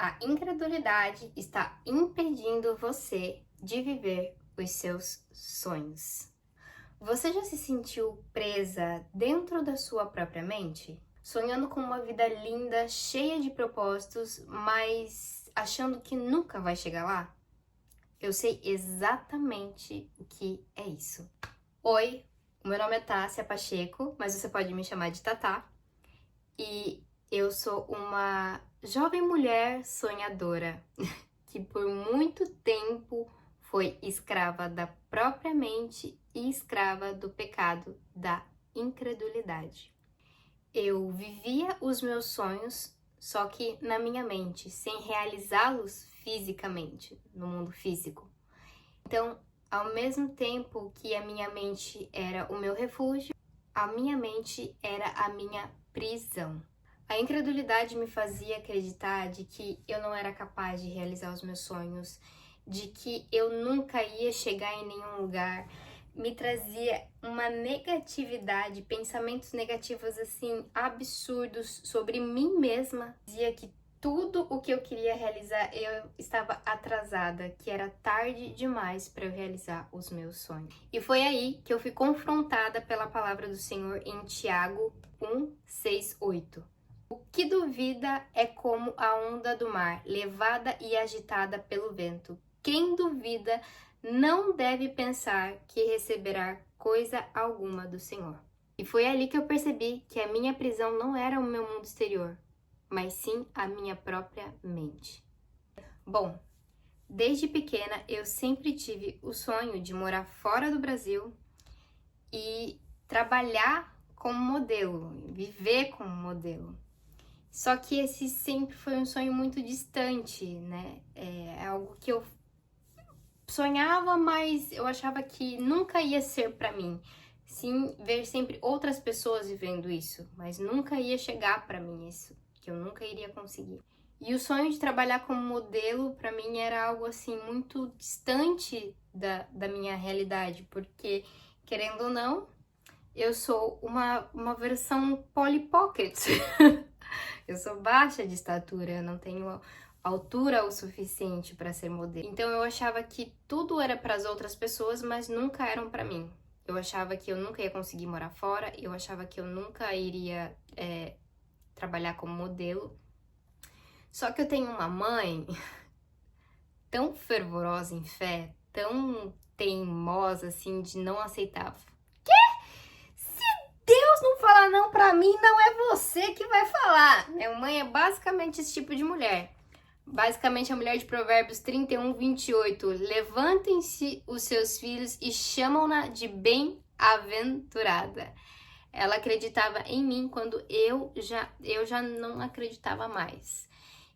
A incredulidade está impedindo você de viver os seus sonhos. Você já se sentiu presa dentro da sua própria mente? Sonhando com uma vida linda, cheia de propósitos, mas achando que nunca vai chegar lá? Eu sei exatamente o que é isso. Oi, o meu nome é Tássia Pacheco, mas você pode me chamar de Tatá. E eu sou uma jovem mulher sonhadora que por muito tempo foi escrava da própria mente e escrava do pecado da incredulidade. Eu vivia os meus sonhos, só que na minha mente, sem realizá-los fisicamente, no mundo físico. Então, ao mesmo tempo que a minha mente era o meu refúgio, a minha mente era a minha prisão. A incredulidade me fazia acreditar de que eu não era capaz de realizar os meus sonhos, de que eu nunca ia chegar em nenhum lugar. Me trazia uma negatividade, pensamentos negativos assim, absurdos sobre mim mesma. Dizia que tudo o que eu queria realizar, eu estava atrasada, que era tarde demais para eu realizar os meus sonhos. E foi aí que eu fui confrontada pela palavra do Senhor em Tiago 1, 6, 8. O que duvida é como a onda do mar, levada e agitada pelo vento. Quem duvida não deve pensar que receberá coisa alguma do Senhor. E foi ali que eu percebi que a minha prisão não era o meu mundo exterior, mas sim a minha própria mente. Bom, desde pequena eu sempre tive o sonho de morar fora do Brasil e trabalhar como modelo, viver como modelo. Só que esse sempre foi um sonho muito distante, né? É algo que eu sonhava, mas eu achava que nunca ia ser pra mim. Sim, ver sempre outras pessoas vivendo isso, mas nunca ia chegar pra mim isso, que eu nunca iria conseguir. E o sonho de trabalhar como modelo, pra mim, era algo assim muito distante da minha realidade, porque, querendo ou não, eu sou uma versão Polly Pocket. Eu sou baixa de estatura, eu não tenho altura o suficiente para ser modelo. Então eu achava que tudo era para as outras pessoas, mas nunca eram para mim. Eu achava que eu nunca ia conseguir morar fora, eu achava que eu nunca iria trabalhar como modelo. Só que eu tenho uma mãe tão fervorosa em fé, tão teimosa assim de não aceitar. Deus não fala não pra mim, não é você que vai falar. Minha mãe é basicamente esse tipo de mulher. Basicamente a mulher de Provérbios 31, 28. Levantem-se os seus filhos e chamam-na de bem-aventurada. Ela acreditava em mim quando eu já não acreditava mais.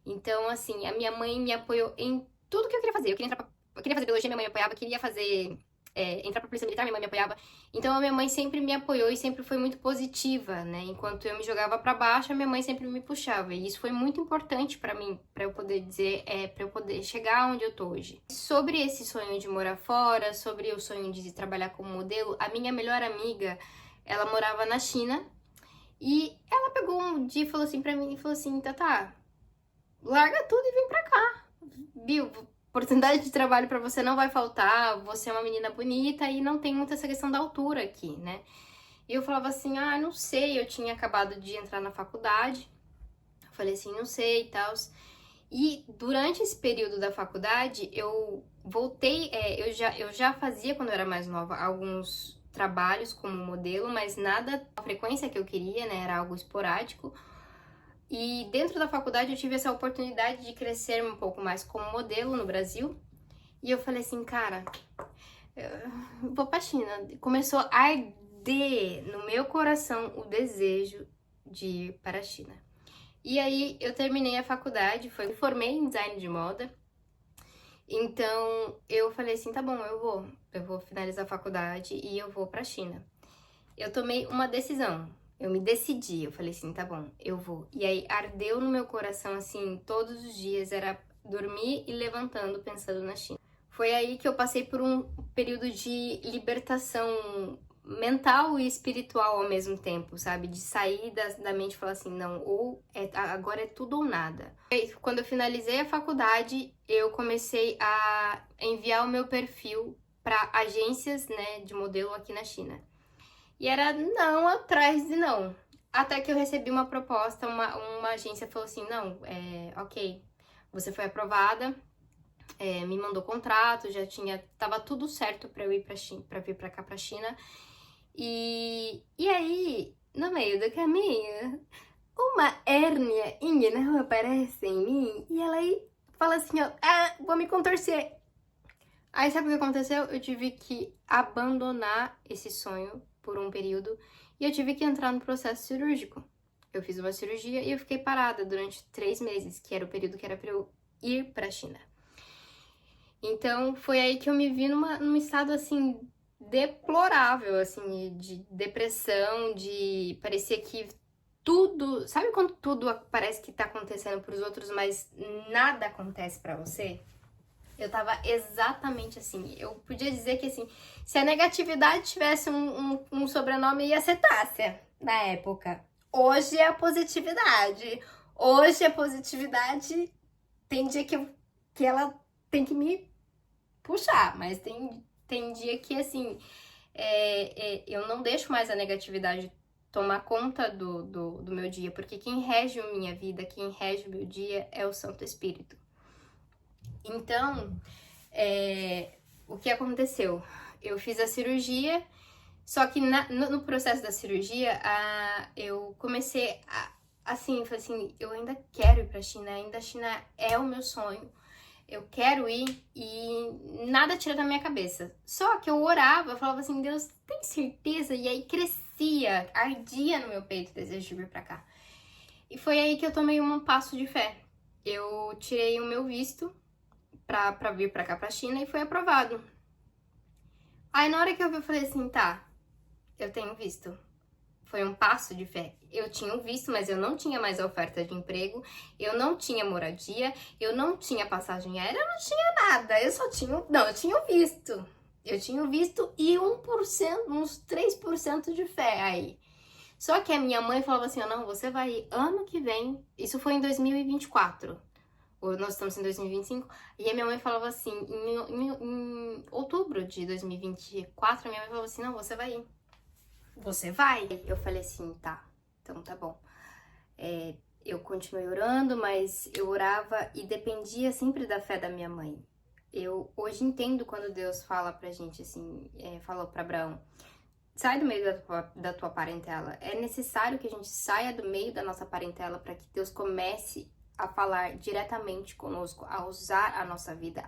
Então, assim, a minha mãe me apoiou em tudo que eu queria fazer. Eu queria fazer biologia, minha mãe me apoiava. Queria fazer entrar pra polícia militar, minha mãe me apoiava. Então a minha mãe sempre me apoiou e sempre foi muito positiva, né? Enquanto eu me jogava pra baixo, a minha mãe sempre me puxava. E isso foi muito importante pra mim, pra eu poder dizer, pra eu poder chegar onde eu tô hoje. Sobre esse sonho de morar fora, sobre o sonho de trabalhar como modelo, a minha melhor amiga, ela morava na China e ela pegou um dia e falou assim pra mim, e falou assim, Tatá, larga tudo e vem pra cá. Viu? Oportunidade de trabalho pra você não vai faltar, você é uma menina bonita e não tem muita essa questão da altura aqui, né? E eu falava assim, não sei, eu tinha acabado de entrar na faculdade, eu falei assim, não sei e tal. E durante esse período da faculdade, eu voltei, eu já fazia, quando eu era mais nova, alguns trabalhos como modelo, mas nada com a frequência que eu queria, né? Era algo esporádico. E dentro da faculdade eu tive essa oportunidade de crescer um pouco mais como modelo no Brasil. E eu falei assim, cara, eu vou pra China. Começou a arder no meu coração o desejo de ir para a China. E aí eu terminei a faculdade, formei em design de moda. Então eu falei assim, tá bom, eu vou finalizar a faculdade e eu vou pra China. Eu tomei uma decisão. Eu me decidi, eu falei assim, tá bom, eu vou. E aí ardeu no meu coração, assim, todos os dias, era dormir e levantando, pensando na China. Foi aí que eu passei por um período de libertação mental e espiritual ao mesmo tempo, sabe? De sair da mente e falar assim, não, agora é tudo ou nada. Quando eu finalizei a faculdade, eu comecei a enviar o meu perfil para agências, né, de modelo aqui na China. E era não atrás de não. Até que eu recebi uma proposta, uma agência falou assim, não, ok, você foi aprovada, me mandou contrato, tava tudo certo para eu ir para vir para cá para China. E aí, no meio do caminho, uma hérnia inguinal aparece em mim e ela aí fala assim, ó, vou me contorcer. Aí sabe o que aconteceu? Eu tive que abandonar esse sonho por um período e eu tive que entrar no processo cirúrgico. Eu fiz uma cirurgia e eu fiquei parada durante 3 meses, que era o período que era pra eu ir pra China. Então foi aí que eu me vi num estado assim deplorável, assim, de depressão, de parecia que tudo, sabe quando tudo parece que tá acontecendo pros outros, mas nada acontece pra você? Eu tava exatamente assim. Eu podia dizer que, assim, se a negatividade tivesse um sobrenome, ia ser Tássia, na época. Hoje é a positividade. Hoje a positividade tem dia que ela tem que me puxar, mas tem dia que, assim, eu não deixo mais a negatividade tomar conta do meu dia, porque quem rege a minha vida, quem rege o meu dia é o Santo Espírito. Então, o que aconteceu? Eu fiz a cirurgia, só que no processo da cirurgia, eu comecei assim, falei assim, eu ainda quero ir pra China, ainda a China é o meu sonho. Eu quero ir e nada tira da minha cabeça. Só que eu orava, eu falava assim, Deus, tem certeza? E aí crescia, ardia no meu peito o desejo de vir pra cá. E foi aí que eu tomei um passo de fé. Eu tirei o meu visto pra vir pra cá, pra China, e foi aprovado. Aí na hora que eu vi, eu falei assim, tá, eu tenho visto. Foi um passo de fé. Eu tinha o visto, mas eu não tinha mais a oferta de emprego, eu não tinha moradia, eu não tinha passagem aérea, eu não tinha nada. Eu só tinha, não, eu tinha o visto. Eu tinha o visto e 1%, uns 3% de fé aí. Só que a minha mãe falava assim, não, você vai ir ano que vem. Isso foi em 2024. Nós estamos em 2025, e a minha mãe falava assim, em outubro de 2024, a minha mãe falou assim, não, você vai ir. Você vai? Eu falei assim, tá, então tá bom. Eu continuei orando, mas eu orava e dependia sempre da fé da minha mãe. Eu hoje entendo quando Deus fala pra gente assim, falou pra Abraão, sai do meio da tua parentela. É necessário que a gente saia do meio da nossa parentela para que Deus comece a falar diretamente conosco, a usar a nossa vida,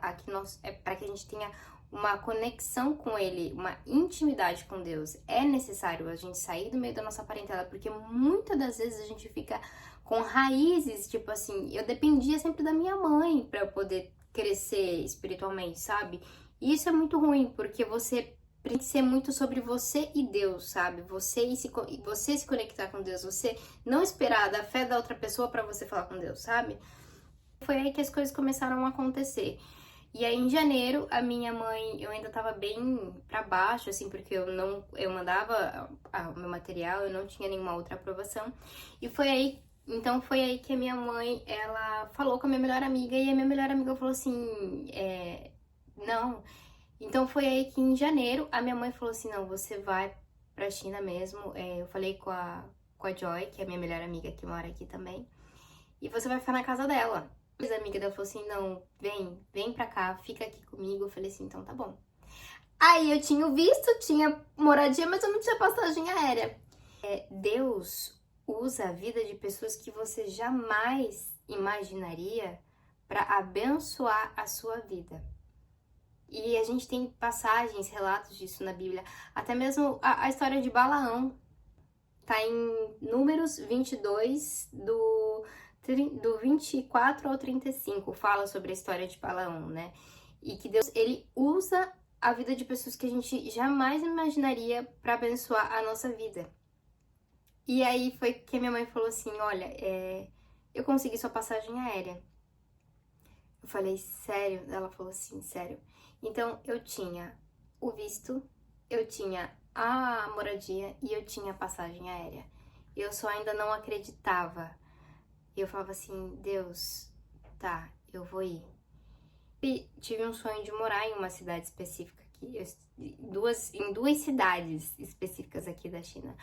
para que a gente tenha uma conexão com Ele, uma intimidade com Deus. É necessário a gente sair do meio da nossa parentela, porque muitas das vezes a gente fica com raízes, tipo assim, eu dependia sempre da minha mãe para eu poder crescer espiritualmente, sabe? E isso é muito ruim, porque você tem que ser muito sobre você e Deus, sabe? Você se conectar com Deus, você não esperar da fé da outra pessoa para você falar com Deus, sabe? Foi aí que as coisas começaram a acontecer. E aí em janeiro, a minha mãe, eu ainda tava bem pra baixo, assim, porque eu mandava o meu material, eu não tinha nenhuma outra aprovação. E foi aí que a minha mãe, ela falou com a minha melhor amiga, e a minha melhor amiga falou assim, não. Então foi aí que em janeiro a minha mãe falou assim, não, você vai pra China mesmo. Eu falei com a Joy, que é a minha melhor amiga que mora aqui também, e você vai ficar na casa dela. A amiga dela falou assim, não, vem pra cá, fica aqui comigo. Eu falei assim, então tá bom. Aí eu tinha o visto, tinha moradia, mas eu não tinha passagem aérea. Deus usa a vida de pessoas que você jamais imaginaria pra abençoar a sua vida. E a gente tem passagens, relatos disso na Bíblia. Até mesmo a história de Balaão. Tá em Números 22, do 24 ao 35. Fala sobre a história de Balaão, né? E que Deus, ele usa a vida de pessoas que a gente jamais imaginaria para abençoar a nossa vida. E aí foi que a minha mãe falou assim, olha, eu consegui sua passagem aérea. Eu falei, sério? Ela falou assim, sério. Então, eu tinha o visto, eu tinha a moradia e eu tinha passagem aérea. Eu só ainda não acreditava. E eu falava assim, Deus, tá, eu vou ir. E tive um sonho de morar em uma cidade específica aqui, em duas cidades específicas aqui da China.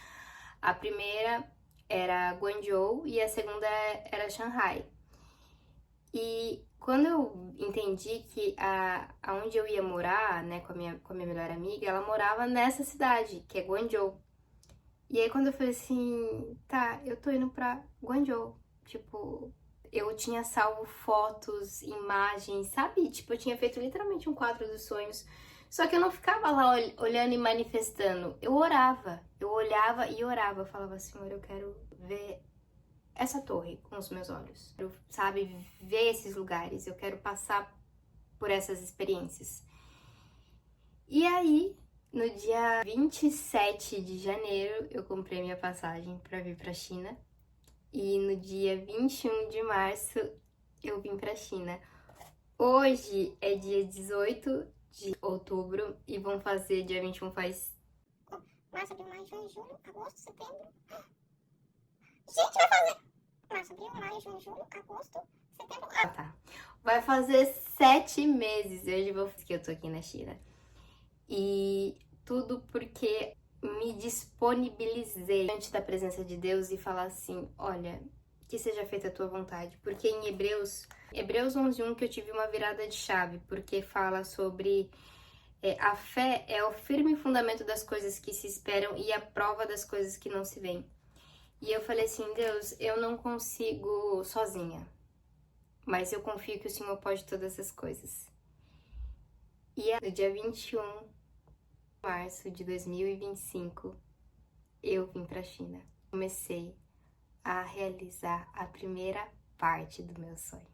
A primeira era Guangzhou e a segunda era Shanghai. E quando eu entendi que aonde eu ia morar, né, com a minha melhor amiga, ela morava nessa cidade, que é Guangzhou. E aí quando eu falei assim, tá, eu tô indo pra Guangzhou, tipo, eu tinha salvo fotos, imagens, sabe? Tipo, eu tinha feito literalmente um quadro dos sonhos. Só que eu não ficava lá olhando e manifestando. Eu orava. Eu olhava e orava. Eu falava, Senhor, eu quero ver essa torre com os meus olhos. Eu, sabe, ver esses lugares. Eu quero passar por essas experiências. E aí, no dia 27 de janeiro, eu comprei minha passagem para vir para a China. E no dia 21 de março, eu vim para a China. Hoje é dia 18 de outubro e vão fazer dia 21 faz... Março, abril, maio, junho, julho, agosto, setembro. Gente, vai fazer! Março, abril, maio, junho, julho, agosto, setembro. Ah, tá. Vai fazer 7 meses hoje que eu tô aqui na China. E tudo porque me disponibilizei diante da presença de Deus e falar assim, olha, que seja feita a tua vontade. Porque em Hebreus 11:1 que eu tive uma virada de chave, porque fala sobre a fé é o firme fundamento das coisas que se esperam e a prova das coisas que não se veem. E eu falei assim, Deus, eu não consigo sozinha, mas eu confio que o Senhor pode todas as coisas. E no dia 21 de março de 2025, eu vim para a China. Comecei a realizar a primeira parte do meu sonho.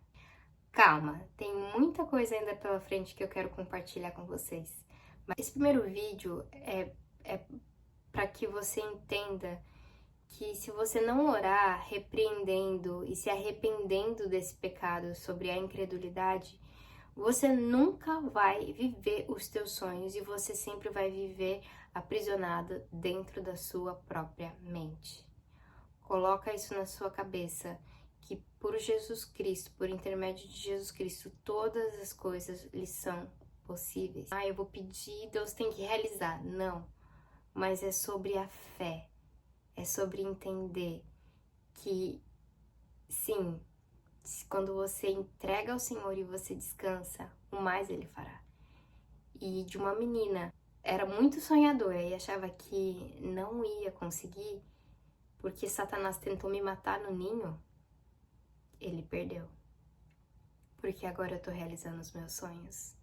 Calma, tem muita coisa ainda pela frente que eu quero compartilhar com vocês. Mas esse primeiro vídeo é para que você entenda que se você não orar repreendendo e se arrependendo desse pecado sobre a incredulidade, você nunca vai viver os teus sonhos e você sempre vai viver aprisionada dentro da sua própria mente. Coloca isso na sua cabeça, que por Jesus Cristo, por intermédio de Jesus Cristo, todas as coisas lhe são possíveis. Ah, eu vou pedir, Deus tem que realizar. Não, mas é sobre a fé, é sobre entender que, sim, quando você entrega ao Senhor e você descansa, o mais Ele fará. E de uma menina, era muito sonhadora e achava que não ia conseguir, porque Satanás tentou me matar no ninho, ele perdeu. Porque agora eu tô realizando os meus sonhos.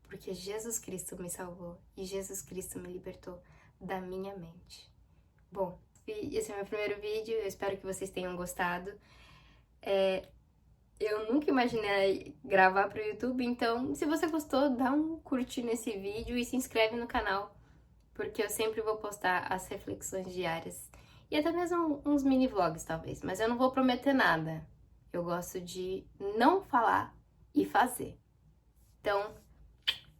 Porque Jesus Cristo me salvou e Jesus Cristo me libertou da minha mente. Bom, esse é o meu primeiro vídeo, eu espero que vocês tenham gostado. Eu nunca imaginei gravar pro YouTube, então se você gostou, dá um curtir nesse vídeo e se inscreve no canal, porque eu sempre vou postar as reflexões diárias e até mesmo uns mini vlogs talvez, mas eu não vou prometer nada. Eu gosto de não falar e fazer. Então,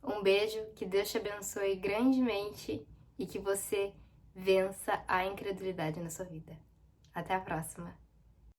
um beijo, que Deus te abençoe grandemente e que você vença a incredulidade na sua vida. Até a próxima!